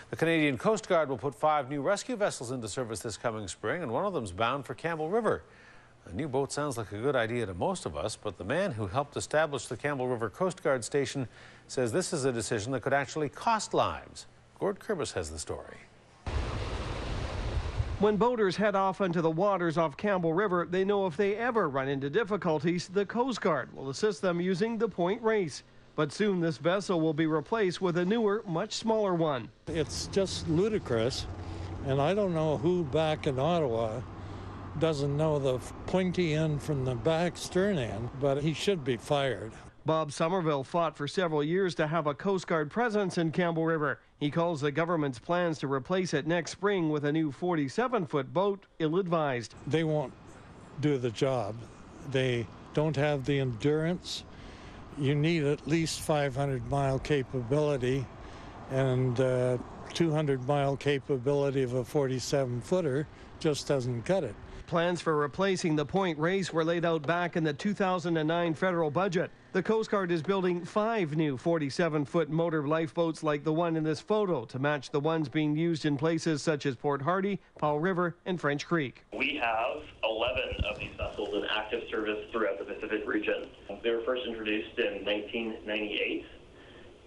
The Canadian Coast Guard will put 5 new rescue vessels into service this coming spring, and one of them's bound for Campbell River. A new boat sounds like a good idea to most of us, but the man who helped establish the Campbell River Coast Guard station says this is a decision that could actually cost lives. Gord Kurbis has the story. When boaters head off into the waters off Campbell River, they know if they ever run into difficulties, the Coast Guard will assist them using the point race. But soon this vessel will be replaced with a newer, much smaller one. It's just ludicrous, and I don't know who back in Ottawa doesn't know the pointy end from the back stern end, but he should be fired. Bob Somerville fought for several years to have a Coast Guard presence in Campbell River. He calls the government's plans to replace it next spring with a new 47-foot boat ill-advised. They won't do the job. They don't have the endurance. You need at least 500-mile capability, and 200-mile capability of a 47-footer just doesn't cut it. Plans for replacing the point race were laid out back in the 2009 federal budget. The Coast Guard is building 5 new 47-foot motor lifeboats like the one in this photo to match the ones being used in places such as Port Hardy, Powell River, and French Creek. We have 11 of these vessels in active service throughout the Pacific region. They were first introduced in 1998.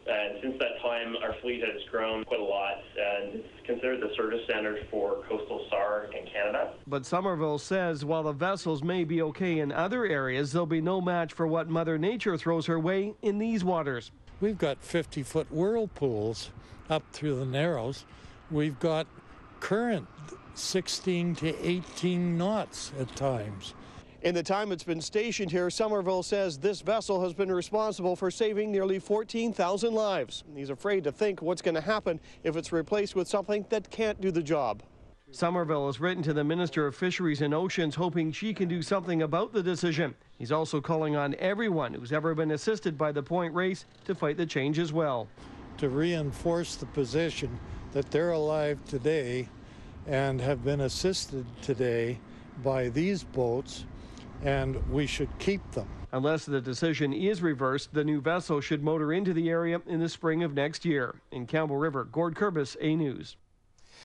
And since that time, our fleet has grown quite a lot, and it's considered the service standard for coastal SAR in Canada. But Somerville says while the vessels may be okay in other areas, they'll be no match for what Mother Nature throws her way in these waters. We've got 50-foot whirlpools up through the Narrows. We've got current 16 to 18 knots at times. In the time it's been stationed here, Somerville says this vessel has been responsible for saving nearly 14,000 lives. He's afraid to think what's going to happen if it's replaced with something that can't do the job. Somerville has written to the Minister of Fisheries and Oceans hoping she can do something about the decision. He's also calling on everyone who's ever been assisted by the point race to fight the change as well. To reinforce the position that they're alive today and have been assisted today by these boats, and we should keep them. Unless the decision is reversed, the new vessel should motor into the area in the spring of next year. In Campbell River, Gord Kurbis, A News.